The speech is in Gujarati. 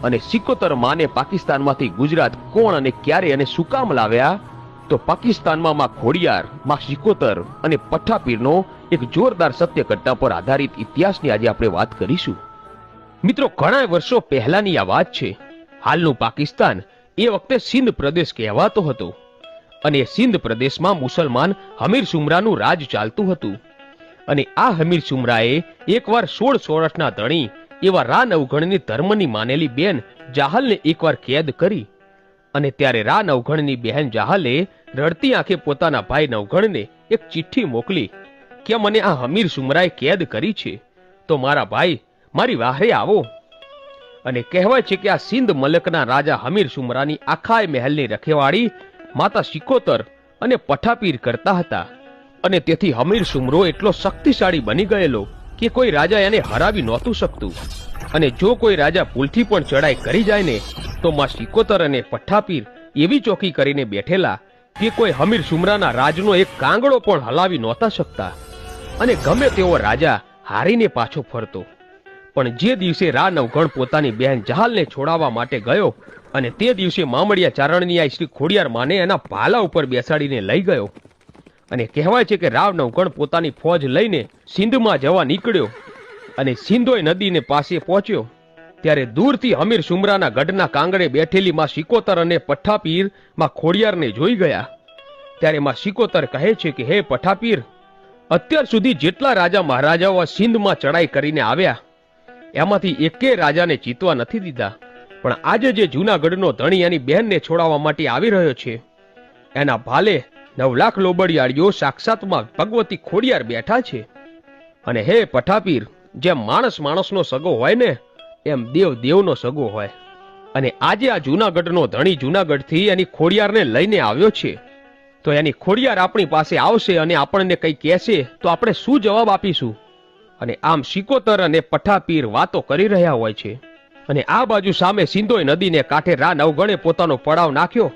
અને સિકોતર માને પાકિસ્તાનમાંથી ગુજરાત કોણ અને ક્યારે અને શું કામ લાવ્યા, તો પાકિસ્તાનમાં માં ખોડિયાર, માં સિકોતર અને પઠ્ઠાપીરનો એક જોરદાર સત્ય ઘટના પર આધારિત ઇતિહાસની આજે આપણે વાત કરીશું. મિત્રો, ઘણા વર્ષો પહેલાની આ વાત છે. હાલનું પાકિસ્તાન એ વખતે સિંધ પ્રદેશ કહેવાતો હતો અને સિંધ પ્રદેશમાં મુસલમાન હમીર સુમરાનું રાજ ચાલતું હતું. અને આ હમીર સુમરાએ એકવાર 16 વર્ષના ધણી એવા રા નવઘણની ધર્મની માનેલી બેન જાહલને એકવાર કેદ કરી. અને ત્યારે રા નવઘણની બહેન જાહલે રડતી આંખે પોતાના ભાઈ નવઘણને એક ચિઠ્ઠી મોકલી કે મને આ હમીર સુમરાએ કેદ કરી છે, તો મારા ભાઈ મારી વાહરે આવો. અને કહેવાય છે કે આ સિંધ મલકના રાજા હમીર સુમરાની આખા મહેલની રખેવાળી માતા સિકોતર અને પઠ્ઠાપીર કરતા હતા. અને તેથી હમીર સુમરો એટલો શક્તિશાળી બની ગયેલો કે કોઈ રાજા એને હરાવી નહોતું શકતું. અને જો કોઈ રાજા ભૂલથી પણ ચડાઈ કરી જાય ને, તો માં સિકોતર અને પઠ્ઠાપીર એવી ચોકી કરીને બેઠેલા કે કોઈ હમીર સુમરાના રાજનો એક કાંગડો પણ હલાવી નહોતા શકતા. અને ગમે તેવો રાજા હારીને પાછો ફરતો. પણ જે દિવસે રા નવઘણ પોતાની બહેન જહાલને છોડાવવા માટે ગયો અને તે દિવસે મામડિયા ચારણની આ શ્રી ખોડિયાર માને એના ભાલા ઉપર બેસાડીને લઈ ગયો. અને કહેવાય છે કે રાવ નવઘણ પોતાની ફોજ લઈને સિંધમાં જવા નીકળ્યો. અને સિંધોઈ નદીને પાસે પહોંચ્યો ત્યારે દૂરથી હમીર સુમરાના ગઢના કાંગડે બેઠેલી માં સિકોતર અને પઠ્ઠાપીર માં ખોડિયારને જોઈ ગયા. ત્યારે માં સિકોતર કહે છે કે હે પઠ્ઠાપીર, અત્યાર સુધી જેટલા રાજા મહારાજાઓ સિંધમાં ચડાઈ કરીને આવ્યા એમાંથી એકે રાજાને જીતવા નથી દીધા, પણ આજે જે જૂનાગઢનો ધણી એની બહેનને છોડાવવા માટે આવી રહ્યો છે એના ભાલે 9 લાખ લોબડિયાળીઓ સાક્ષાતમાં ભગવતી ખોડિયાર બેઠા છે. અને હે પઠ્ઠાપીર, જેમ માણસ માણસનો સગો હોય ને, એમ દેવ દેવનો સગો હોય. અને આજે આ જૂનાગઢનો ધણી જૂનાગઢથી એની ખોડિયારને લઈને આવ્યો છે, તો એની ખોડિયાર આપણી પાસે આવશે અને આપણને કંઈ કહેશે તો આપણે શું જવાબ આપીશું? અને આમ સિકોતર અને પઠ્ઠાપીર વાતો કરી રહ્યા હોય છે. અને આ બાજુ સામે સિંધોઈ નદીને કાંઠે રા નવઘણે પોતાનો પડાવ નાખ્યો